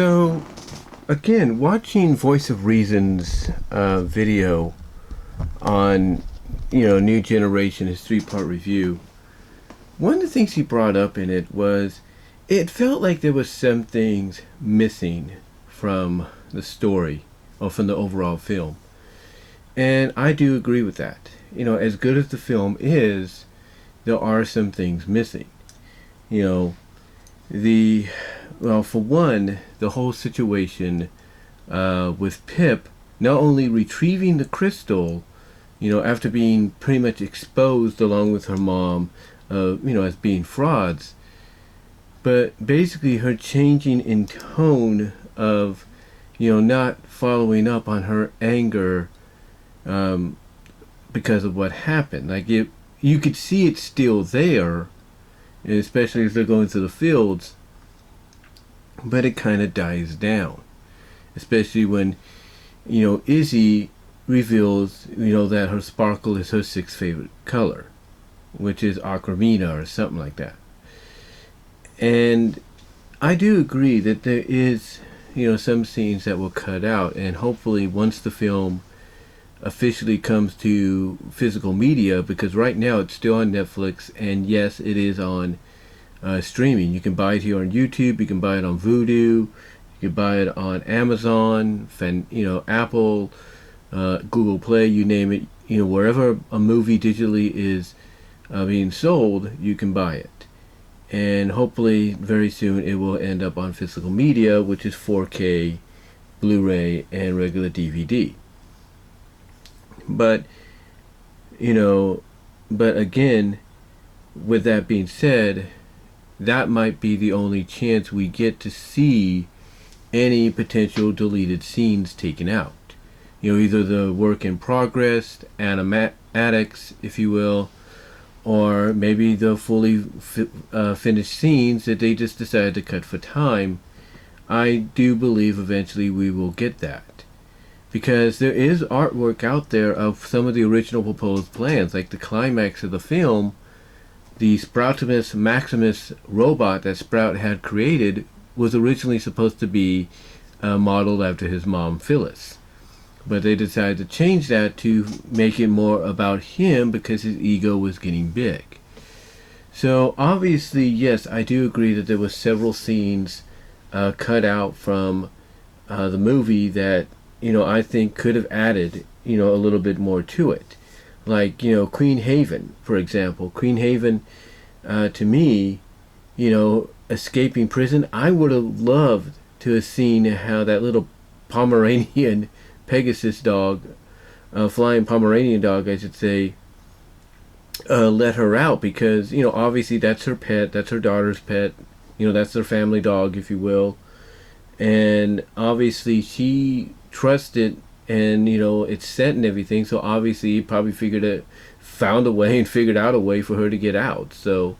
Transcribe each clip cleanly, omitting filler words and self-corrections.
So, again, watching Voice of Reason's video on, New Generation, his three-part review, one of the things he brought up in it was it felt like there was some things missing from the story or from the overall film. And I do agree with that. As good as the film is, there are some things missing. You know, for one, the whole situation with Pip not only retrieving the crystal, after being pretty much exposed along with her mom, as being frauds, but basically her changing in tone of, not following up on her anger because of what happened. Like, you could see it's still there, especially as they're going through the fields, but it kind of dies down, especially when Izzy reveals that her sparkle is her sixth favorite color, which is aquamina or something like that. And I do agree that there is some scenes that will cut out, and hopefully once the film officially comes to physical media, because right now it's still on Netflix, and yes, it is on streaming. You can buy it here on YouTube, you can buy it on Vudu, you can buy it on Amazon, Apple, Google Play, you name it. Wherever a movie digitally is being sold, you can buy it. And hopefully very soon it will end up on physical media, which is 4K, Blu-ray, and regular DVD. But again, with that being said, that might be the only chance we get to see any potential deleted scenes taken out. Either the work in progress, animatics, if you will, or maybe the fully finished scenes that they just decided to cut for time. I do believe eventually we will get that, because there is artwork out there of some of the original proposed plans, like the climax of the film. The Sproutimus Maximus robot that Sprout had created was originally supposed to be modeled after his mom Phyllis, but they decided to change that to make it more about him because his ego was getting big. So obviously, yes, I do agree that there were several scenes cut out from the movie that I think could have added a little bit more to it. Like, Queen Haven, for example. Queen Haven, to me, escaping prison, I would have loved to have seen how that little Pomeranian Pegasus dog, flying Pomeranian dog, I should say, let her out, because, obviously that's her pet, that's her daughter's pet, that's their family dog, if you will. And obviously she trusted, and it's set and everything, so obviously he probably found a way and figured out a way for her to get out. So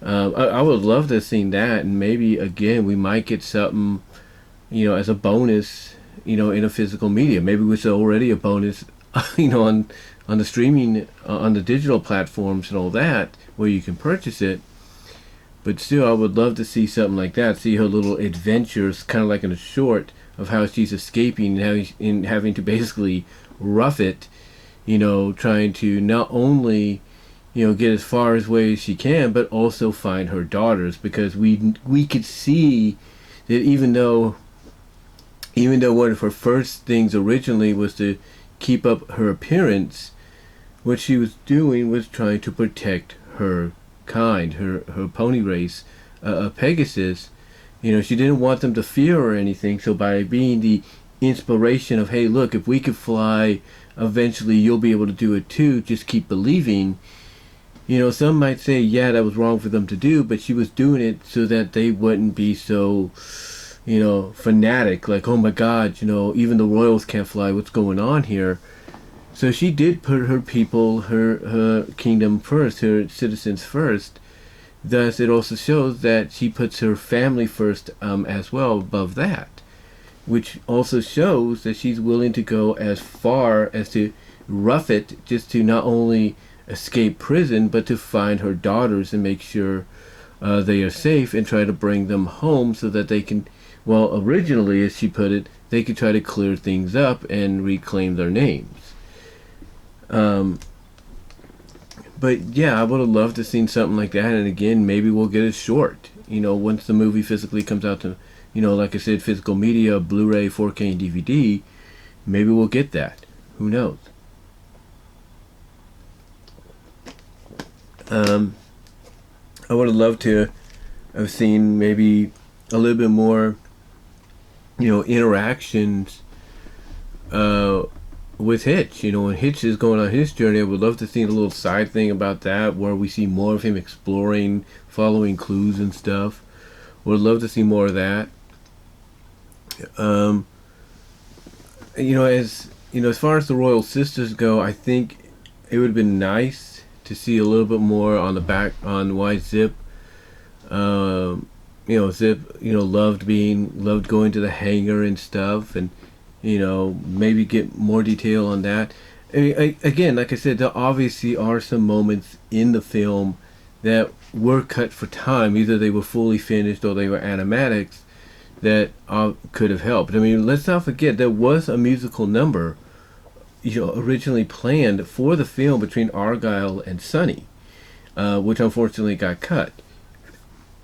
I would love to have seen that, and maybe again we might get something as a bonus in a physical media. Maybe it's already a bonus on the streaming, on the digital platforms and all that, where you can purchase it. But still, I would love to see something like that, see her little adventures, kind of like in a short, of how she's escaping and how in having to basically rough it, trying to not only get as far away as she can, but also find her daughters, because we could see that even though one of her first things originally was to keep up her appearance, what she was doing was trying to protect her kind, her pony race, Pegasus. She didn't want them to fear or anything, so by being the inspiration of, hey, look, if we could fly, eventually you'll be able to do it too, just keep believing. Some might say, yeah, that was wrong for them to do, but she was doing it so that they wouldn't be so, fanatic, like, oh my God, even the royals can't fly, what's going on here? So she did put her people, her kingdom first, her citizens first. Thus, it also shows that she puts her family first as well above that, which also shows that she's willing to go as far as to rough it just to not only escape prison, but to find her daughters and make sure they are safe and try to bring them home so that they can Well, originally, as she put it, they could try to clear things up and reclaim their names. Um, but yeah, I would have loved to seen something like that. And again, maybe we'll get a short. Once the movie physically comes out to, like I said, physical media, Blu-ray, 4K, and DVD. Maybe we'll get that. Who knows? Um, I would have loved to have seen maybe a little bit more, interactions uh, with Hitch. When Hitch is going on his journey, I would love to see a little side thing about that where we see more of him exploring, following clues and stuff. Would love to see more of that. Um, as far as the Royal Sisters go, I think it would have been nice to see a little bit more on the back on why Zip. Zip, loved going to the hangar and stuff, and maybe get more detail on that. Again, like I said, there obviously are some moments in the film that were cut for time. Either they were fully finished or they were animatics that could have helped. I mean, let's not forget there was a musical number, originally planned for the film between Argyle and Sonny, which unfortunately got cut.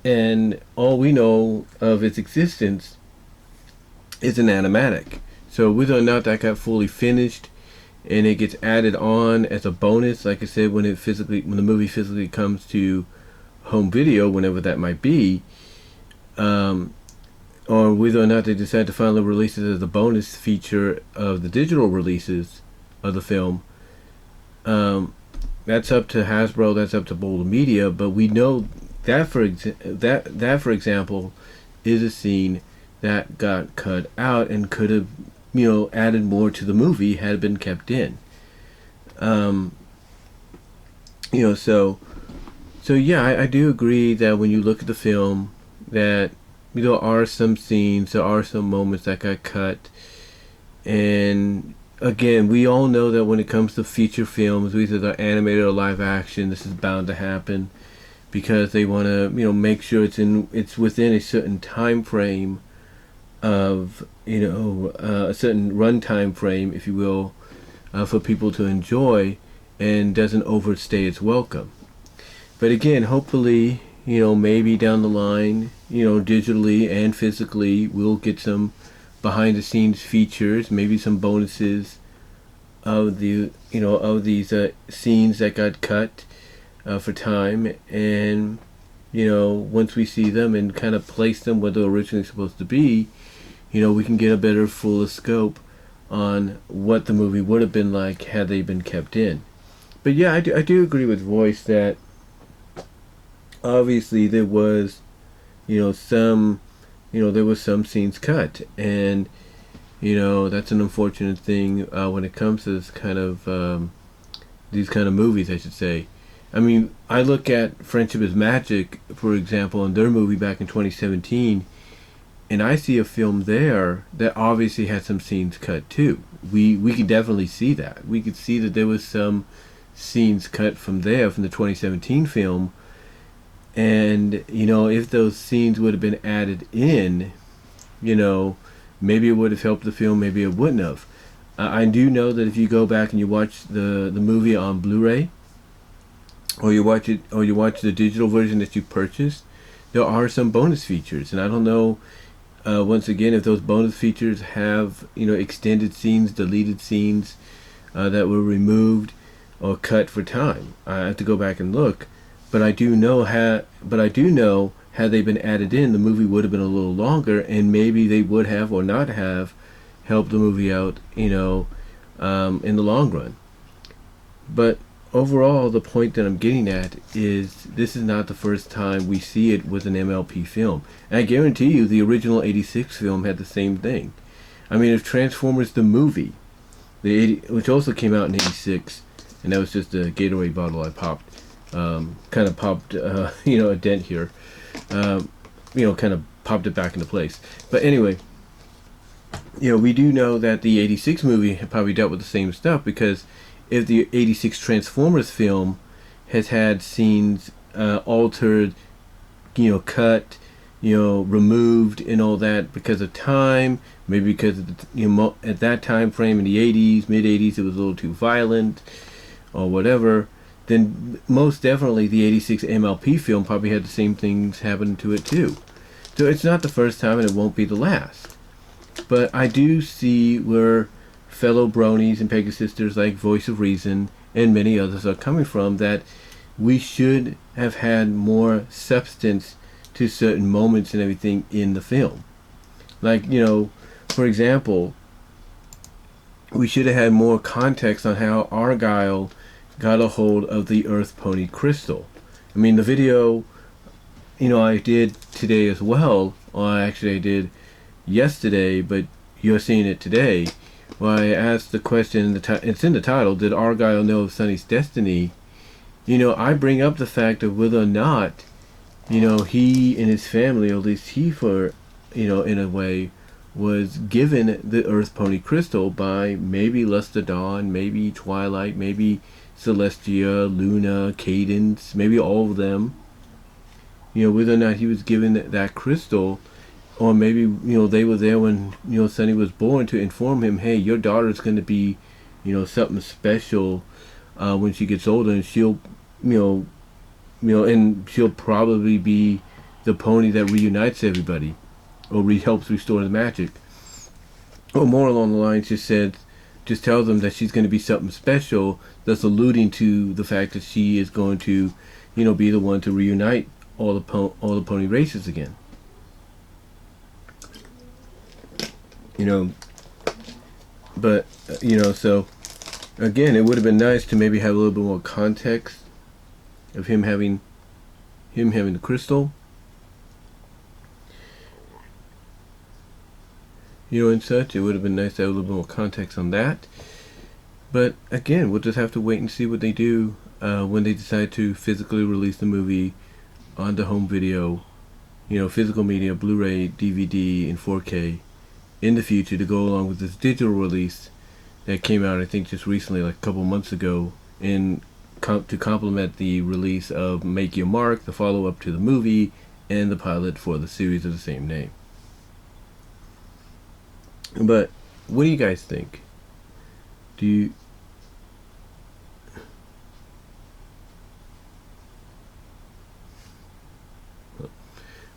And all we know of its existence is an animatic. So whether or not that got fully finished and it gets added on as a bonus, like I said, when the movie physically comes to home video, whenever that might be, or whether or not they decide to finally release it as a bonus feature of the digital releases of the film, that's up to Hasbro, that's up to Boulder Media. But we know that for example is a scene that got cut out and could have added more to the movie had it been kept in. So yeah, I do agree that when you look at the film that there are some scenes, there are some moments that got cut. And again, we all know that when it comes to feature films, whether they're animated or live action, this is bound to happen because they want to make sure it's within a certain time frame of a certain run time frame, if you will, for people to enjoy, and doesn't overstay its welcome. But again, hopefully, maybe down the line, digitally and physically, we'll get some behind the scenes features, maybe some bonuses of these scenes that got cut for time. And once we see them and kind of place them where they're originally supposed to be, we can get a better, fuller scope on what the movie would have been like had they been kept in. But yeah, I do agree with Royce that obviously there was some scenes cut, and that's an unfortunate thing when it comes to this kind of these kind of movies, I should say. I mean, I look at Friendship is Magic, for example, in their movie back in 2017, and I see a film there that obviously had some scenes cut too. We could definitely see that. We could see that there was some scenes cut from the 2017 film. And if those scenes would have been added in, maybe it would have helped the film, maybe it wouldn't have. I do know that if you go back and you watch the movie on Blu-ray, or you watch the digital version that you purchased, there are some bonus features. And I don't know, once again, if those bonus features have extended scenes, deleted scenes that were removed or cut for time. I have to go back and look. But I do know had they been added in, the movie would have been a little longer, and maybe they would have or not have helped the movie out, in the long run. But overall, the point that I'm getting at is this is not the first time we see it with an MLP film. And I guarantee you, the original '86 film had the same thing. I mean, if Transformers the movie, which also came out in '86, and that was just a Gatorade bottle I popped. Kind of popped, a dent here. Kind of popped it back into place. But anyway, we do know that the '86 movie probably dealt with the same stuff, because if the '86 Transformers film has had scenes altered, cut, removed and all that because of time, maybe because of at that time frame in the 80s, mid 80s, it was a little too violent or whatever, then most definitely the 86 MLP film probably had the same things happen to it too. So it's not the first time and it won't be the last. But I do see where fellow bronies and Pegasisters like Voice of Reason and many others are coming from, that we should have had more substance to certain moments and everything in the film. Like, for example, we should have had more context on how Argyle got a hold of the Earth Pony crystal. I mean, the video, I did today as well, or actually I did yesterday, but you're seeing it today. Well, I asked the question, it's in the title, did Argyle know of Sonny's destiny? I bring up the fact of whether or not, he and his family, or at least he in a way, was given the Earth Pony crystal by maybe Luster Dawn, maybe Twilight, maybe Celestia, Luna, Cadence, maybe all of them. Whether or not he was given that crystal, or maybe they were there when Sonny was born to inform him, hey, your daughter's going to be something special when she gets older, and she'll and she'll probably be the pony that reunites everybody, or helps restore the magic, or more along the lines, just tells them that she's going to be something special, that's alluding to the fact that she is going to be the one to reunite all the pony races again. But so again, it would have been nice to maybe have a little bit more context of him having the crystal, and such. It would have been nice to have a little bit more context on that. But again, we'll just have to wait and see what they do when they decide to physically release the movie onto home video, physical media, Blu-ray, DVD, and 4K in the future, to go along with this digital release that came out, I think, just recently, like a couple months ago, to complement the release of Make Your Mark, the follow-up to the movie, and the pilot for the series of the same name. But what do you guys think? Again,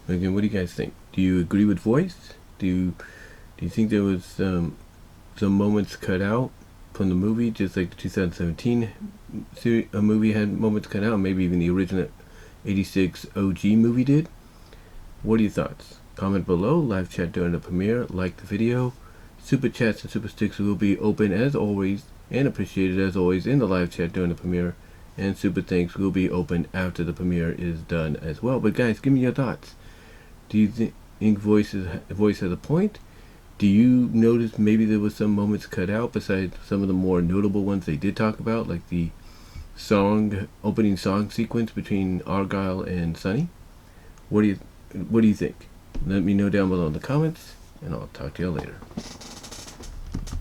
what do you guys think? Do you agree with Voice? Do you think there was some moments cut out from the movie, just like the 2017 movie had moments cut out, maybe even the original 86 OG movie did? What are your thoughts? Comment below, live chat during the premiere, like the video. Super chats and super sticks will be open as always, and appreciated as always in the live chat during the premiere, and super thanks will be open after the premiere is done as well. But guys, give me your thoughts. Do you think Voice has a point? Do you notice maybe there was some moments cut out besides some of the more notable ones they did talk about, like the opening song sequence between Argyle and Sonny? What do you think? Let me know down below in the comments, and I'll talk to you later.